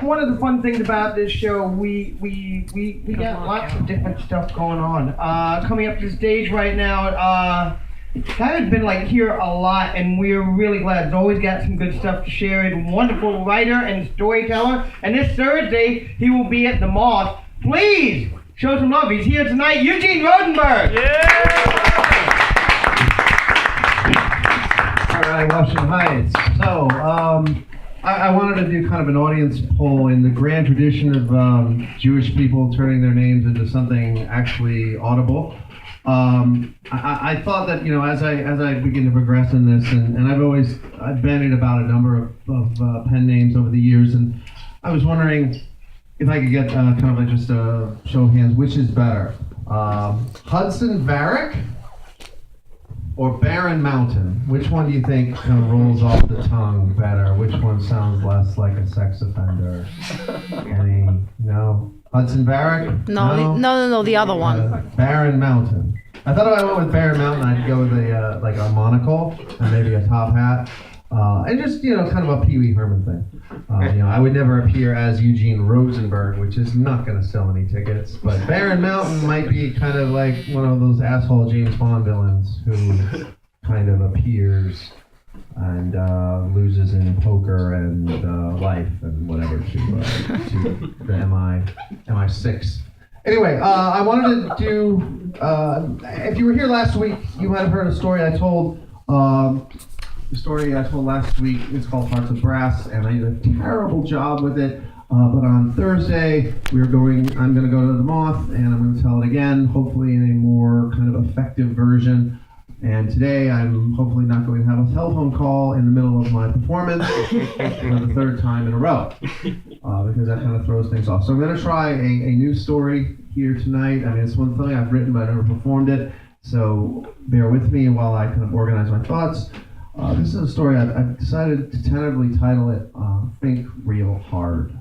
One of the fun things about this show, we got lots of different stuff going on. Coming up to the stage right now, Guy has been like here a lot, and we're really glad. He's always got some good stuff to share. He's a wonderful writer and storyteller. And this Thursday, he will be at the Moth. Please show some love. He's here tonight, Eugene Rosenberg. Yeah! All right, Washington Heights. So, I wanted to do kind of an audience poll in the grand tradition of Jewish people turning their names into something actually audible. I thought that, as I begin to progress in this, and I've bandied about a number of pen names over the years, and I was wondering if I could get kind of like just a show of hands, which is better, Hudson Varick or Barren Mountain? Which one do you think kind of rolls off the tongue better? Which one sounds less like a sex offender? No? Hudson Varick? No, the other one. Barren Mountain. I thought if I went with Barren Mountain, I'd go with a monocle and maybe a top hat. And just, kind of a Pee Wee Herman thing. I would never appear as Eugene Rosenberg, which is not going to sell any tickets. But Barren Mountain might be kind of like one of those asshole James Bond villains who kind of appears and loses in poker and life and whatever to the MI6. Anyway, I wanted to do, if you were here last week, you might have heard a story I told. The story I told last week is called Hearts of Brass, and I did a terrible job with it. But on Thursday, I'm going to go to the Moth, and I'm going to tell it again, hopefully in a more kind of effective version. And today, I'm hopefully not going to have a telephone call in the middle of my performance for the third time in a row, because that kind of throws things off. So I'm going to try a new story here tonight. I mean, it's one thing I've written, but I've never performed it. So bear with me while I kind of organize my thoughts. This is a story I've decided to tentatively title it Think Real Hard.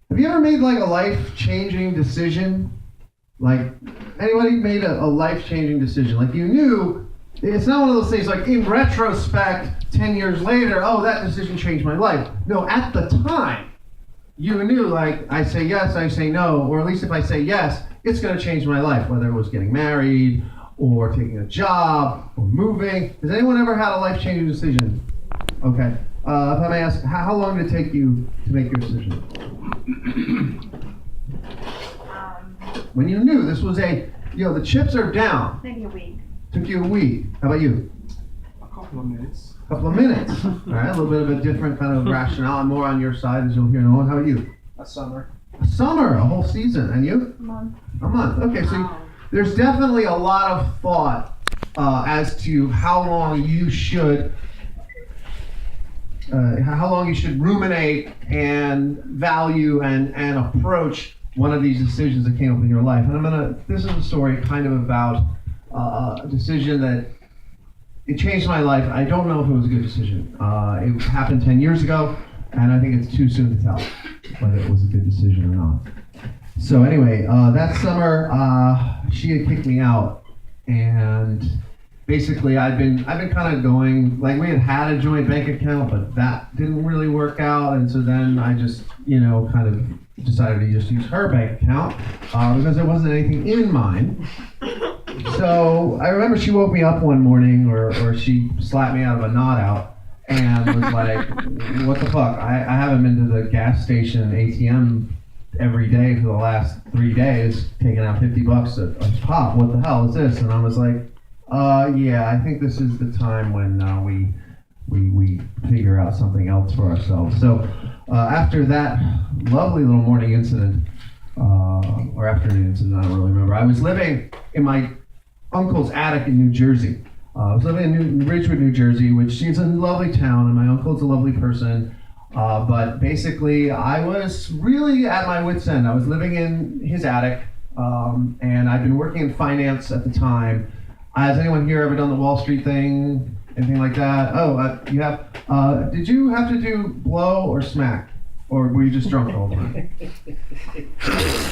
Have you ever made like a life-changing decision? Like, anybody made a life-changing decision? Like, you knew, it's not one of those things like, in retrospect, 10 years later, oh, that decision changed my life. No, at the time, you knew, like, I say yes, I say no, or at least if I say yes, it's going to change my life, whether it was getting married, or taking a job, or moving. Has anyone ever had a life-changing decision? Okay. If I may ask, how long did it take you to make your decision? When you knew this was the chips are down. Maybe a week. Took you a week. How about you? A couple of minutes. A couple of minutes. All right, a little bit of a different kind of rationale. I'm more on your side, as you'll hear in a moment. How about you? A summer. A summer, a whole season. And you? A month. A month. Okay, so there's definitely a lot of thought as to how long you should ruminate and value and approach one of these decisions that came up in your life. And this is a story kind of about a decision that it changed my life. I don't know if it was a good decision. It happened 10 years ago, and I think it's too soon to tell whether it was a good decision or not. So anyway, that summer, she had kicked me out, and basically I've been kind of going, like, we had a joint bank account, but that didn't really work out, and so then I just, kind of decided to just use her bank account, because there wasn't anything in mine. So I remember she woke me up one morning, or she slapped me out of a knot out, and was like, what the fuck, I haven't been to the gas station ATM every day for the last 3 days, taking out $50 a pop. What the hell is this? And I was like, yeah, I think this is the time when we figure out something else for ourselves. So after that lovely little morning incident, or afternoon incident, I don't really remember, I was living in my uncle's attic in New Jersey. I was living in Ridgewood, New Jersey, which is a lovely town, and my uncle's a lovely person. But basically, I was really at my wit's end. I was living in his attic, and I'd been working in finance at the time. Has anyone here ever done the Wall Street thing? Anything like that? Oh, you have. Did you have to do blow or smack? Or were you just drunk all the time?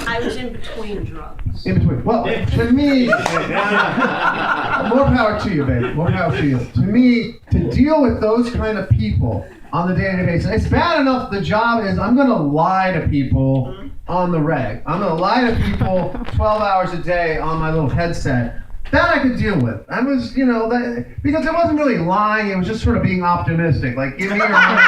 I was in between drugs. In between. Well, to me, more power to you, babe. More power to you. To me, to deal with those kind of people on the day-to-day basis, it's bad enough the job is I'm going to lie to people on the reg. I'm going to lie to people 12 hours a day on my little headset. That I could deal with. I was, that, because it wasn't really lying, it was just sort of being optimistic. Like, give me your money.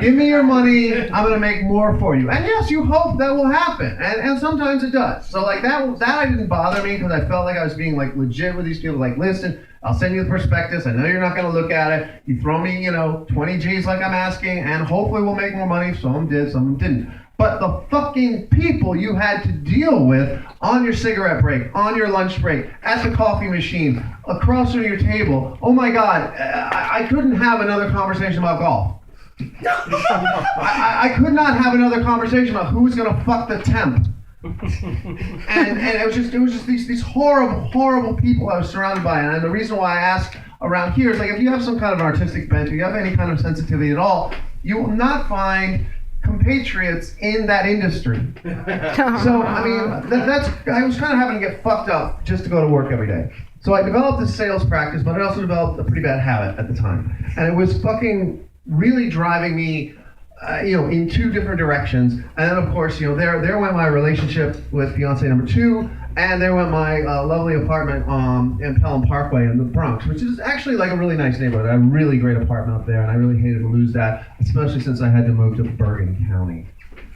Give me your money, I'm going to make more for you. And yes, you hope that will happen. And sometimes it does. So like that didn't bother me because I felt like I was being like legit with these people. Like, listen, I'll send you the prospectus. I know you're not going to look at it. You throw me, 20 G's like I'm asking, and hopefully we'll make more money. Some did, some didn't. But the fucking people you had to deal with on your cigarette break, on your lunch break, at the coffee machine, across from your table, oh my God, I couldn't have another conversation about golf. I could not have another conversation about who's gonna fuck the temp. And it was just these horrible people I was surrounded by. And the reason why I ask around here is like, if you have some kind of an artistic bent, if you have any kind of sensitivity at all, you will not find compatriots in that industry. So, I mean, I was kind of having to get fucked up just to go to work every day. So I developed this sales practice, but I also developed a pretty bad habit at the time. And it was fucking really driving me, in two different directions. And then, of course, there went my relationship with fiance number 2, and there went my lovely apartment in Pelham Parkway in the Bronx, which is actually like a really nice neighborhood. I have a really great apartment up there, and I really hated to lose that, especially since I had to move to Bergen County.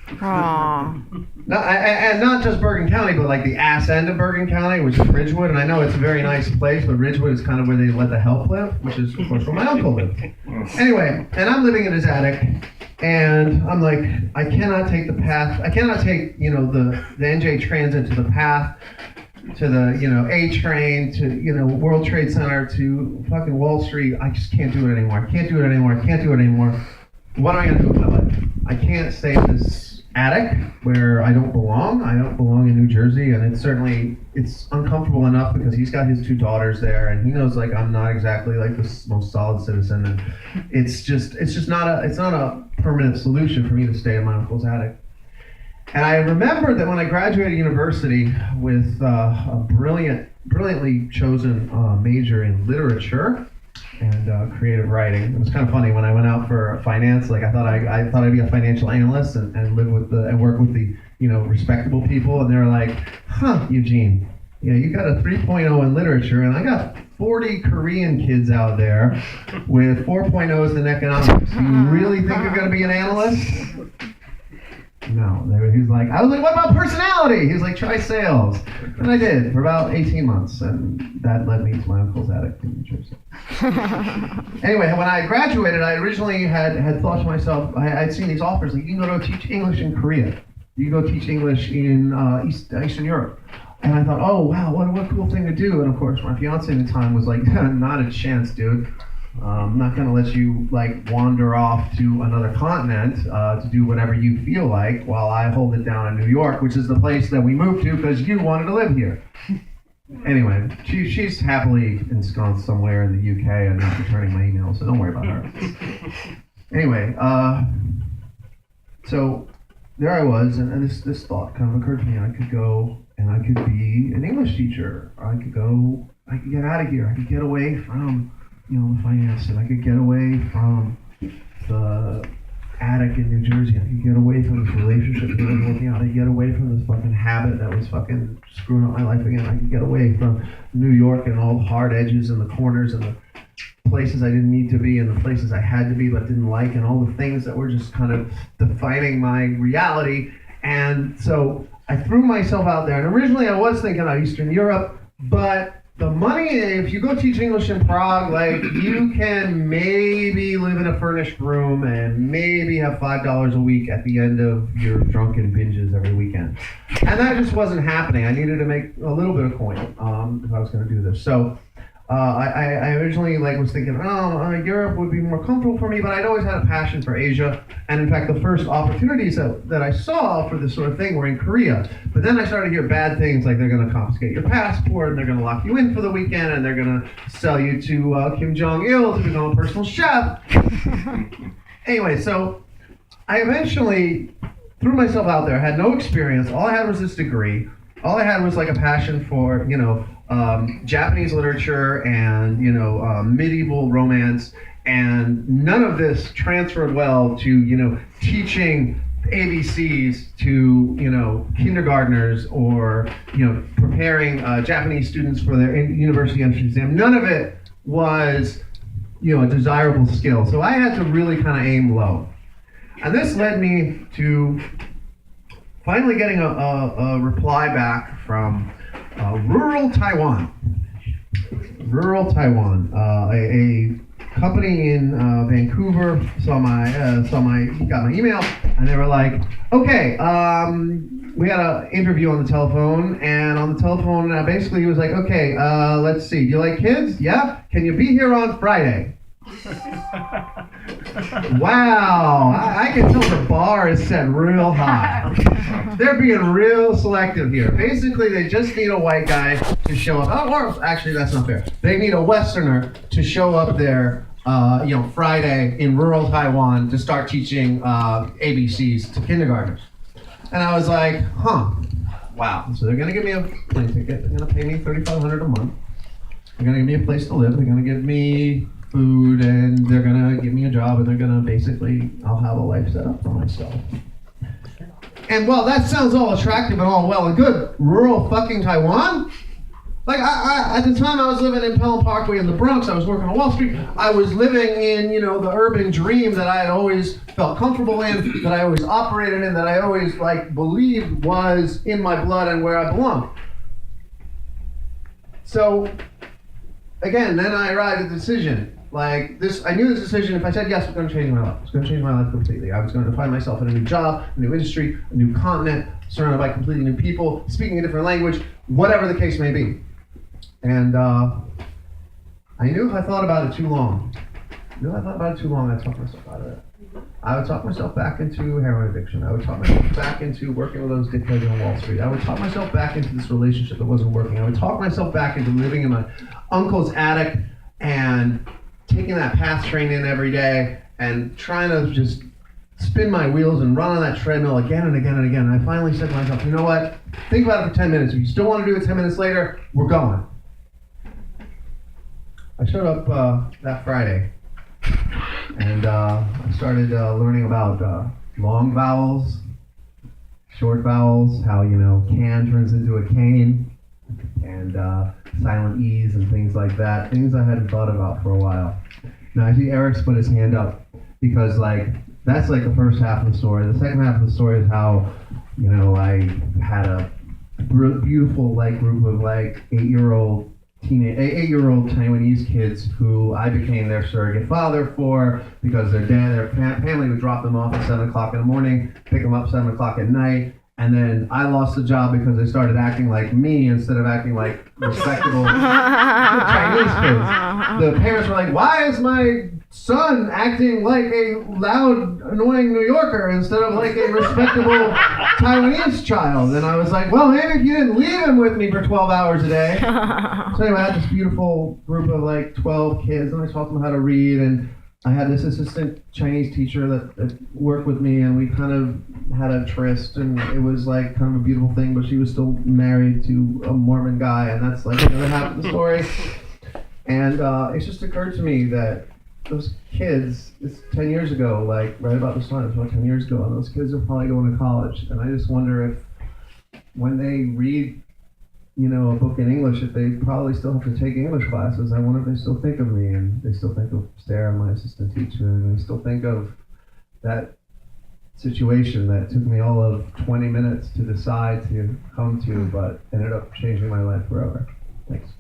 Aww. No, and not just Bergen County, but like the ass end of Bergen County, which is Ridgewood. And I know it's a very nice place, but Ridgewood is kind of where they let the help live, which is, of course, where my uncle lived. Anyway, and I'm living in his attic, and I'm like, I cannot take the path. I cannot take, the NJ Transit to the path, to the, A train, to, World Trade Center, to fucking Wall Street. I just can't do it anymore. I can't do it anymore. I can't do it anymore. What am I gonna do with my life? I can't stay in this attic where I don't belong. I don't belong in New Jersey, and it's uncomfortable enough because he's got his 2 daughters there, and he knows like I'm not exactly like the most solid citizen, and it's not a permanent solution for me to stay in my uncle's attic. And I remember that when I graduated university with a brilliantly chosen major in literature and creative writing. It was kind of funny when I went out for finance. Like I thought I'd be a financial analyst and live with and work with the respectable people. And they were like, "Huh, Eugene, you got a 3.0 in literature, and I got 40 Korean kids out there with 4.0s in economics. You really think you're going to be an analyst?" No, he was like, I was like, what about personality? He was like, try sales. And I did for about 18 months, and that led me to my uncle's attic in New Jersey. Anyway, when I graduated, I originally had thought to myself, I'd seen these offers, like, you can go teach English in Korea. You can go teach English in Eastern Europe. And I thought, oh, wow, what a cool thing to do. And of course, my fiance at the time was like, not a chance, dude. I'm not going to let you wander off to another continent to do whatever you feel like while I hold it down in New York, which is the place that we moved to because you wanted to live here. Anyway, she's happily ensconced somewhere in the UK and not returning my emails, so don't worry about her. Anyway, so there I was, and this thought kind of occurred to me. I could go and I could be an English teacher. I could get out of here. I could get away from the finance, and I could get away from the attic in New Jersey. I could get away from this relationship that was working out. I could get away from this fucking habit that was fucking screwing up my life again. I could get away from New York and all the hard edges and the corners and the places I didn't need to be and the places I had to be but didn't like, and all the things that were just kind of defining my reality. And so I threw myself out there. And originally I was thinking about Eastern Europe, but the money, if you go teach English in Prague, you can maybe live in a furnished room and maybe have $5 a week at the end of your drunken binges every weekend. And that just wasn't happening. I needed to make a little bit of coin if I was going to do this. So I originally was thinking, Europe would be more comfortable for me, but I'd always had a passion for Asia. And in fact, the first opportunities that I saw for this sort of thing were in Korea. But then I started to hear bad things, like they're going to confiscate your passport, and they're going to lock you in for the weekend, and they're going to sell you to Kim Jong-il to become a personal chef. Anyway, so I eventually threw myself out there. I had no experience. All I had was this degree. All I had was like a passion for, Japanese literature and, medieval romance. And none of this transferred well to, teaching ABCs to, kindergartners or, preparing Japanese students for their university entrance exam. None of it was, a desirable skill. So I had to really kind of aim low. And this led me to finally getting a reply back from rural Taiwan. Rural Taiwan, a company in Vancouver got my email, and they were like, okay, we had an interview on the telephone, and on the telephone, basically he was like, okay, let's see, do you like kids? Yeah? Can you be here on Friday? Wow, I can tell the bar is set real high. They're being real selective here. Basically, they just need a white guy to show up. Oh, or actually, that's not fair. They need a Westerner to show up there, Friday in rural Taiwan to start teaching ABCs to kindergartners. And I was like, wow. So they're gonna give me a plane ticket. They're gonna pay me $3,500 a month. They're gonna give me a place to live. They're gonna give me food, and they're gonna give me a job, and they're gonna I'll have a life set up for myself. And well, that sounds all attractive and all well and good. Rural fucking Taiwan? Like, I at the time I was living in Pelham Parkway in the Bronx, I was working on Wall Street, I was living in, the urban dream that I had always felt comfortable in, that I always operated in, that I always, believed was in my blood and where I belonged. So, again, then I arrived at the decision. I knew this decision, if I said yes, it was going to change my life. It was going to change my life completely. I was going to find myself in a new job, a new industry, a new continent, surrounded by completely new people, speaking a different language, whatever the case may be. And I knew if I thought about it too long, I'd talk myself out of it. I would talk myself back into heroin addiction. I would talk myself back into working with those dickheads on Wall Street. I would talk myself back into this relationship that wasn't working. I would talk myself back into living in my uncle's attic and taking that PATH train in every day and trying to just spin my wheels and run on that treadmill again and again and again. And I finally said to myself, you know what? Think about it for 10 minutes. If you still want to do it 10 minutes later, we're going. I showed up that Friday, and I started learning about long vowels, short vowels, how, can turns into a cane, and silent E's and things like that, things I hadn't thought about for a while. Now I see Eric's put his hand up because that's the first half of the story. The second half of the story is how, I had a beautiful group of 8-year-old Taiwanese kids who I became their surrogate father for because their family would drop them off at 7 o'clock in the morning, pick them up 7 o'clock at night, and then I lost the job because they started acting like me instead of acting like respectable Chinese kids. The parents were like, why is my son acting like a loud, annoying New Yorker instead of like a respectable Taiwanese child? And I was like, well, maybe if you didn't leave him with me for 12 hours a day. So anyway, I had this beautiful group of 12 kids, and I taught them how to read, and I had this assistant Chinese teacher that worked with me, and we kind of had a tryst, and it was kind of a beautiful thing, but she was still married to a Mormon guy, and that's another half of the story. And it just occurred to me that those kids, it's 10 years ago, right about this time, it's about 10 years ago, and those kids are probably going to college, and I just wonder if when they read a book in English, if they probably still have to take English classes, I wonder if they still think of me, and they still think of Sarah, my assistant teacher, and they still think of that situation that took me all of 20 minutes to decide to come to, but ended up changing my life forever. Thanks.